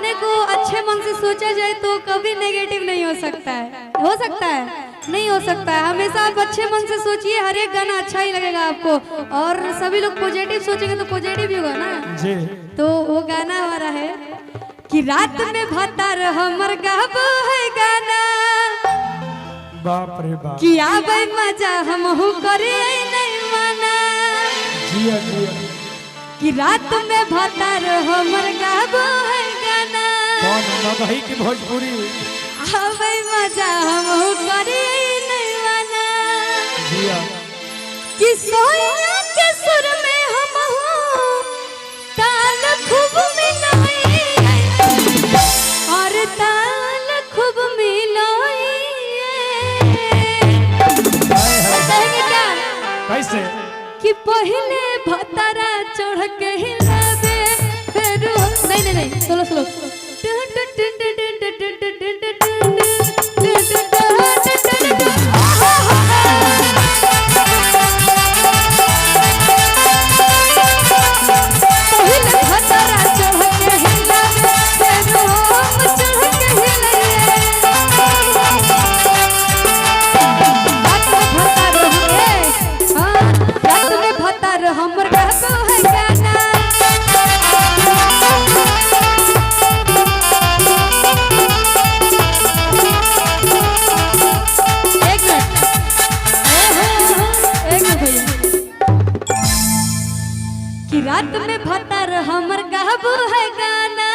गाने को अच्छे मन से सोचा जाए तो कभी नेगेटिव नहीं हो सकता है। हो सकता है? नहीं हो सकता है। हमेशा आप अच्छे मन से सोचिए, हर एक गाना अच्छा ही लगेगा आपको। और सभी लोग पॉजिटिव सोचेंगे तो पॉजिटिव ही होगा ना जी। तो वो गाना हमारा है कि रात में भतार हमर गाबो है गाना, बाप रे बाप, कि आबे मजा हमहु करे नहीं माना। जिया जिया, कि रात में भतार हमर गाबो है गाना, कौन मगही की भोजपुरी, आबे मजा हमहु करे नहीं माना। जिया, कि सोया के सुर में हमहु ताल खूब मिलाई, और ताल खूब मिलाई। कैसे? कि पहले भतारा चढ़ के हिलावे, फिर नहीं नहीं नहीं, सुनो सुनो, हमर गाबो है गाना। एक मिनट भैया, कि रात में भतार हमर गाबो है गाना,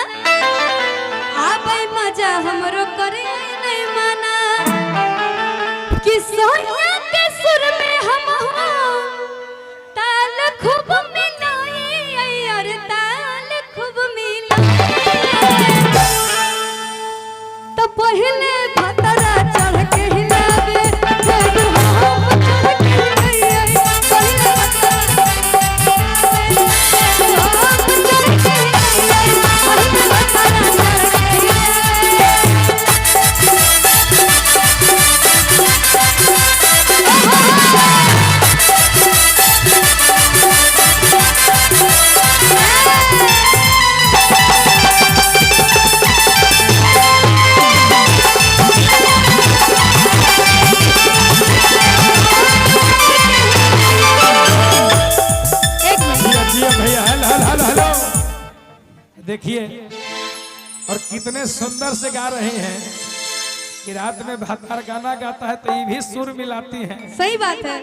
आबे मजा हमरो करे नहीं माना। कि सोनिया के सुर में हम ताल खूब मिलाई, और ताल खूब मिलाई। तो पहले भतरा चढ़ के हिलावे, फिर हम चढ़ के हिलाई। पहले भतरा देखिए, और कितने सुंदर से गा रहे हैं कि रात में भातार गाना गाता है तो ये भी सुर मिलाती है। सही बात है।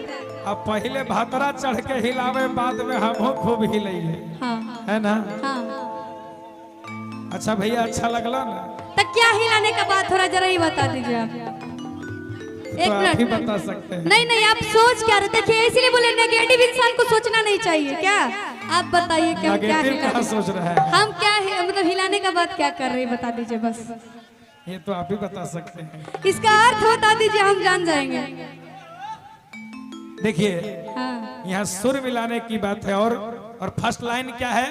अब पहले भातरा चढ़ के हिलावे, बाद में हम खूब हिलाइए। हाँ, है ना? हाँ। अच्छा भैया, अच्छा लगला ना? तो क्या हिलाने का बात, थोड़ा जरा ही बता दीजिए आप। एक मिनट मिनट बता सकते हैं। नहीं नहीं, आप सोच क्या रहे? देखिए इसीलिए बोले नेगेटिव इंसान को सोचना नहीं चाहिए। क्या आप बताइए, क्या क्या सोच रहा है? हम क्या मतलब हिलाने का बात क्या कर रहे हैं, बता दीजिए बस। ये तो आप ही बता सकते हैं। इसका अर्थ बता दीजिए, हम जान जाएंगे। देखिए, हाँ। यहाँ सुर मिलाने की बात है। और फर्स्ट लाइन क्या है?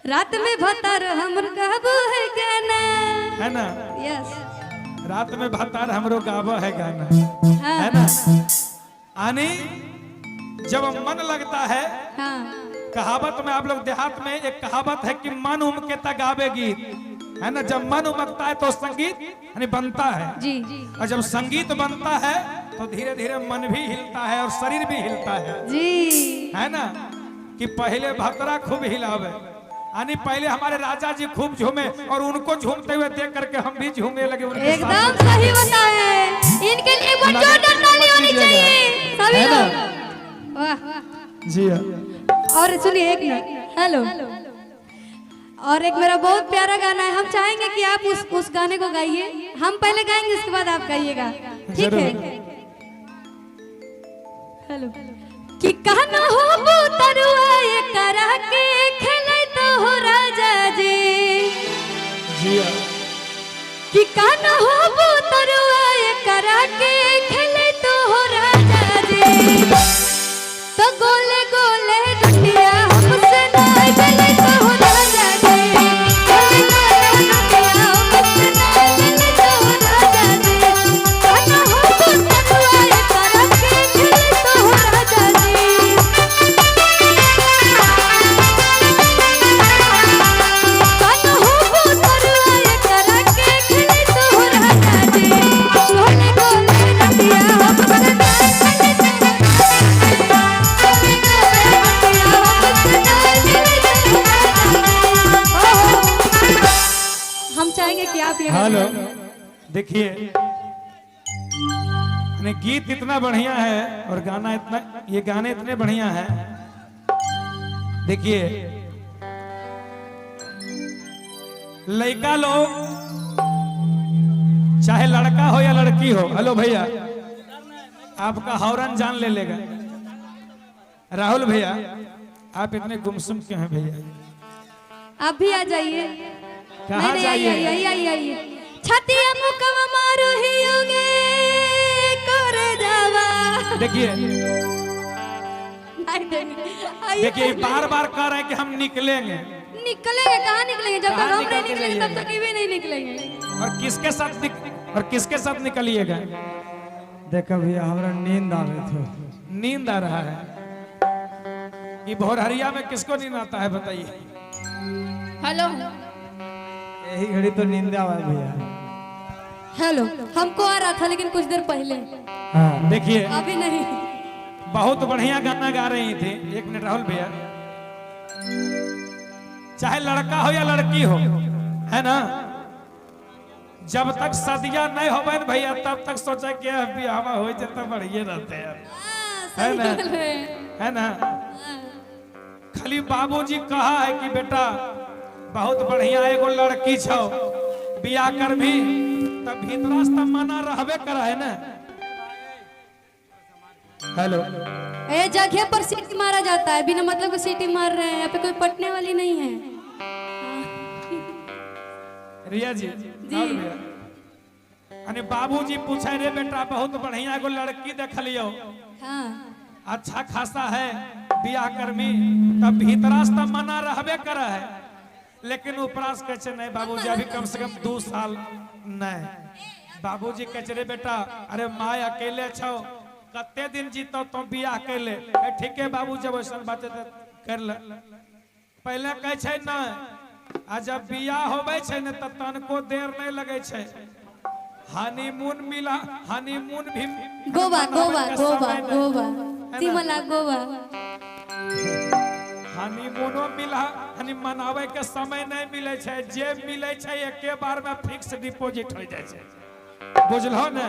रात में भतार हमर गाबो है गाना, है ना? यस, रात में भतार हमरो गाबो है गाना। हाँ। है ना? आने जब मन लगता है, हाँ। कहावत में, आप लोग देहात में एक कहावत है कि मन उमके तक गावे गीत, है ना? जब मन उमकता है तो संगीत यानी बनता है जी। और जब संगीत बनता है तो धीरे धीरे मन भी हिलता है और शरीर भी हिलता है जी, है ना? कि पहले भतरा खूब हिलावे, यानी पहले हमारे राजा जी खूब झूमे और उनको झूमते हुए देख करके हम भी झूमने लगे। एकदम सही बताए। इनके लिए एक जोरदार ताली होनी चाहिए सभी लोग। वाह जी। और सुनिए एक मिनट, हेलो, और एक मेरा बहुत प्यारा गाना है, हम चाहेंगे कि आप उस गाने को गाइए। हम पहले गाएंगे, उसके बाद आप गाइएगा, ठीक है? हेलो। कि कहना हो तरुआ ये करा के खेले तो हो राजा जी, कि कहना हो तरुआ ये करा के खेले तो हो राजा जी। तो गोले गोले डुटिया हमसे नाय गले तो हो राजा जी, गोले गोले डुटिया हमसे नाय गले तो हो राजा जी। कहना हो तरुआ ये करा के खेले तो हो राजा जी। कहना हो तरुआ चाहेंगे कि आप ये हेलो, देखिए गीत इतना बढ़िया है और गाना इतना, ये गाने इतने बढ़िया हैं। देखिए लड़का लोग चाहे लड़का हो या लड़की हो, हेलो भैया आपका हॉर्न जान ले लेगा। राहुल भैया आप इतने गुमसुम क्यों हैं भैया? आप भी आ जाइए। कहाँ नहीं, जाइए? आइए। छतिया मुकवा मारो ही होगे करे जावा। देखिए आइए। देखिए बार बार कह रहे हैं कि हम निकलेंगे, निकलेंगे कहाँ निकलेंगे? जब तक कहाँ हम निकल नहीं के निकलेंगे जाइएगा? तब तक भी नहीं निकलेंगे। और किसके साथ निकलिएगा? देखो भैया हमरा नींद आवे थे। नींद आ रहा है। ये भोरहरिया में किसको नींद आता है बताइए? हेलो यही घड़ी तो नींद आवे भैया। हेलो, हमको आ रहा था लेकिन कुछ देर पहले, हाँ देखिए अभी नहीं। बहुत बढ़िया गाना गा रही थी। एक मिनट राहुल भैया, चाहे लड़का हो या लड़की हो, है ना, जब तक सदिया नहीं हो भैया तब तक सोचा कि अभी हवा हो जाता बढ़िए रहते हैं, है ना, है ना। खाली बाबूजी कहा है कि बेटा बहुत बढ़िया एगो लड़की छो, बिया कर भी तब भीतरस तब मना रहबे करा है ना। हेलो, ए जगह पर सीटी मारा जाता है, बिना मतलब को सीटी मार रहे हैं। यहाँ पे कोई पटने वाली नहीं है। रिया जी, अरे बाबूजी पूछे रे बेटा बहुत बढ़िया एगो लड़की देख लियो, हाँ अच्छा खासा है, बियाह कर्मी, तब भीतरास तब मना रहबे करा है। लेकिन उपरास कहते नहीं बाबूजी अभी कम से कम 2 साल नहीं। बाबूजी कहते रे बेटा अरे माँ अकेले छो, कते दिन जीतो तो बियाह कर ले। ठीक है बाबू जब ऐसा बात कर ले। पहले कहे छे ना, आ जब बियाह होवे छे न त तनको देर नहीं लगे छे। हनीमून मिला, हनीमून भी गोवा गोवा मनावे के गोवा समय नहीं। गोवा है ना? सिमला गोवा। हनीमूनो मिला, हनी मनावे के समय नहीं मिले छे। जे मिले छे एके बार में फिक्स डिपॉजिट हो जाए छे, बुझलो ने।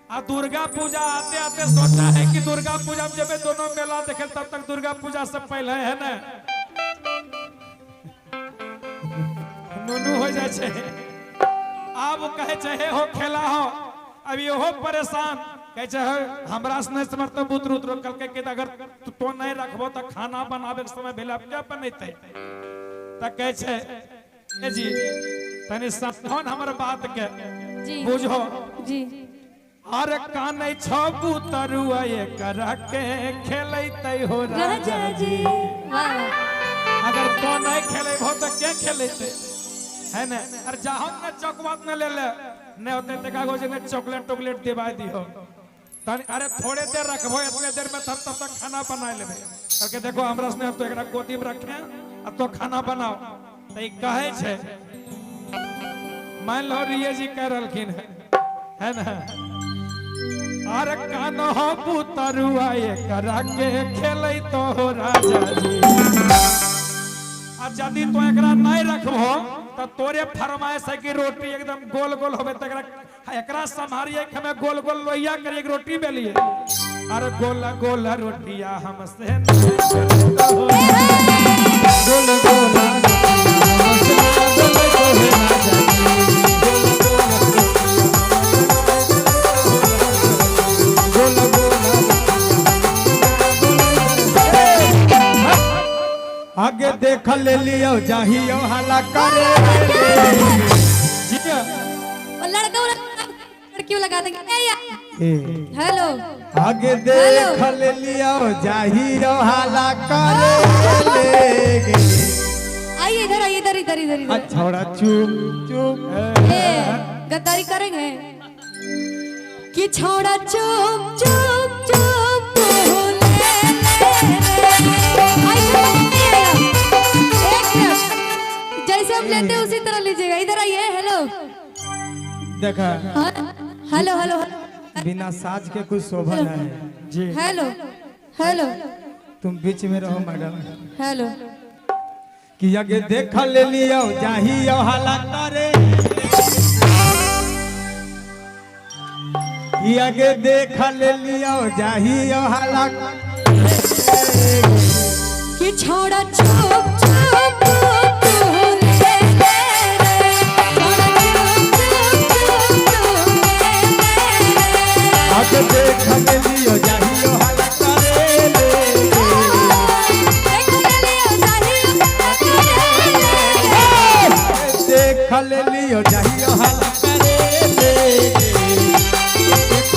आ दुर्गा पूजा आते आते सोचा है कि दुर्गा पूजा में जब दोनों मेला देखे तब तक दुर्गा पूजा से पहले है ना नूनू हो जाए छे। अब कहे चाहे हो खेला हो, अब यो हो परेशान कहे चाहे हमरा से नहीं समर्थ बुत्र उतर कल के अगर तो नहीं रखबो तो खाना बनावे के समय भेला क्या बनैते त कहे छे ए जी तनी समझौन हमर बात के जी बुझो जी। अरे काने छबू तरुआ ये करा के खेलैते हो राजा जी। वाह अगर तो नहीं खेले हो तो क्या खेलते है ना। अरे जहां ने चॉकलेट न ले ले ने होते ते कागज ने चॉकलेट टॉकलेट दिवा दियो तनी। अरे थोड़े देर रखबो, इतने देर में तब तक खाना बना लेबे करके देखो हमरा से तो एकरा गोदी में रखे अब तो खाना बनाओ। तो ई कहे छे मान लो रिया जी कह रहलखिन है ना। अरे कान हो पुतरुआ ये करा के खेलै तो हो राजा जी। आ यदि तो एकरा नहीं रखबो तो तोरे फरमाइश है कि रोटी एकदम गोल गोल होबे त एकरा संभारिए कि हमें गोल गोल लोहिया करिए रोटी बेलिए। अरे गोला गोला रोटिया हमसे गोल गोला आगे देख ले लियो जाहियो हला करे जी। और लड़का लड़कियों लगा देंगे। हेलो आगे देख ले लियो जाहियो हला करे आइए इधर आइए, इधर इधर इधर इधर। छोड़ा चुप चुप गद्दारी करेंगे कि छोड़ा चुप चुप चुप बोले जैसे हम लेते हैं उसी तरह लीजिएगा। इधर आइए। हेलो देखा हेलो हेलो बिना साज के कुछ शोभा नहीं है जी। हेलो हेलो तुम बीच में रहो मैडम। हेलो कि आगे देख ले लियो जाहियो हाला करे कि आगे देख ले लियो जाहियो हाला कि छोड़ा चुप चुप तू ले ले रे छोड़ा चुप चुप तू ले ले आगे देख ले लियो जाहियो हाला करे देख ले लियो जाहियो हाला करे देख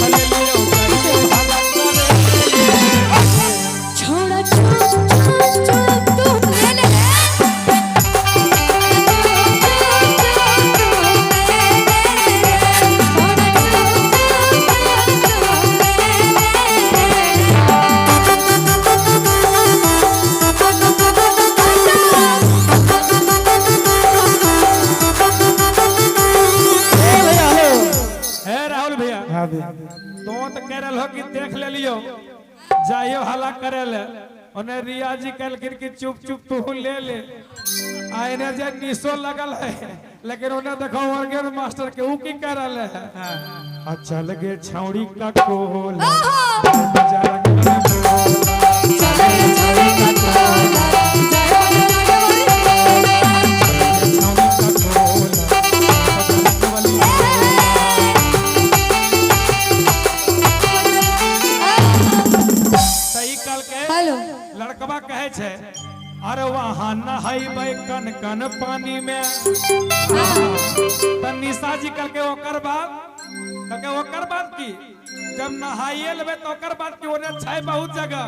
ले लियो जाहियो हाला करे छोड़ा चुप चुप चुप तू ले ले हाँ भैया तो कह रहे हो कि देख ले लियो जाइयो हला करे ले ओने रिया जी कल कि चुप चुप तू ले ले आइने जे निसो लगल है लेकिन ओने देखो वर्गे मास्टर के ऊ की कह रहे है अच्छा लगे छौड़ी का कोल लड़कवा कहे छे अरे वहां नहाइबे कन कन पानी में त निशा जी कल के ओकर बाद की जब नहाइए लेबे तो ओकर बाद की ओने छै बहुत जगह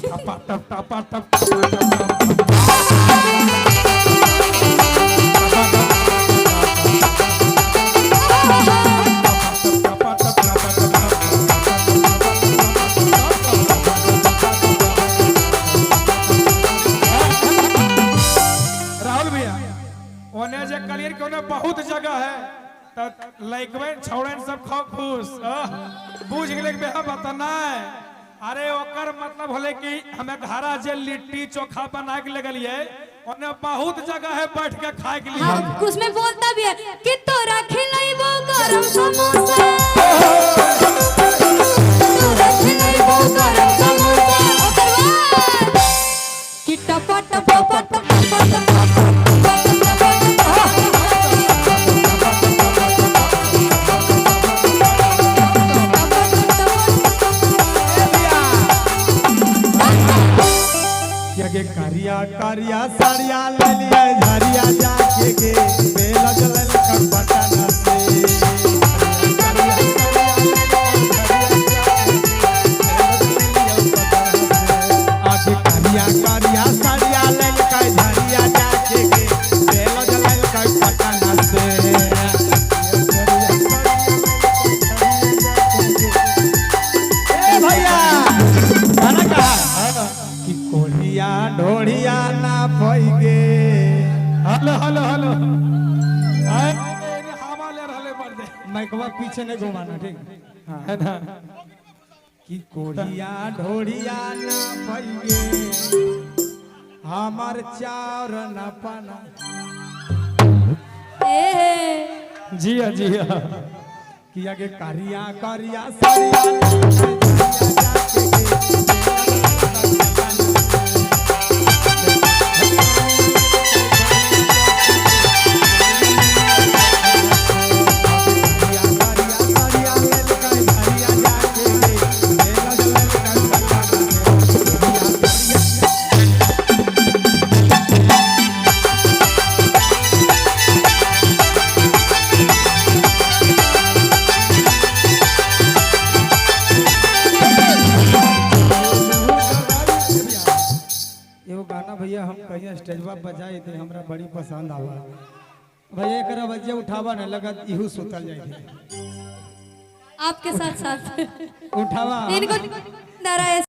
टपा टप टपा टप बहुत जगह है तो लइकवे छौड़न सब खो खुश बुझ गेले बेहा बतना अरे ओकर मतलब होले कि हमें घरा जे लिट्टी चोखा बना के लगलिए ओने बहुत जगह है बैठ के खाए के लिए हम उसमें बोलता भी है कि तोरा खिलाइबो गरम समोसा तोरा खिलाइबो गरम समोसा ओकर बाद कि टप टप टप टप करिया करिया साड़िया ले लिया झरिया जाके गे बेल जलन कर पटना से आके करिया करिया साड़िया ले लिया झरिया जाके गे बेल जलन कर पटना से ए भैया गाना कहा कि कोलिया ढोड़िया ना पइगे हेलो हेलो हेलो आए हवा ले रहले पर दे माइकवा पीछे नहीं घुमाना ठीक हां है ना कि कोलिया ढोड़िया ना पइगे हमार चार ना पाना जिया जिया कि आगे करिया करिया साड़िया भैया हम कहीं स्टेजवा बजाए थे हमरा बड़ी पसंद आवा भैया एकरा बजे उठावा न लगत इहू सुतल जाए आपके साथ साथ उठावा इनको नारायण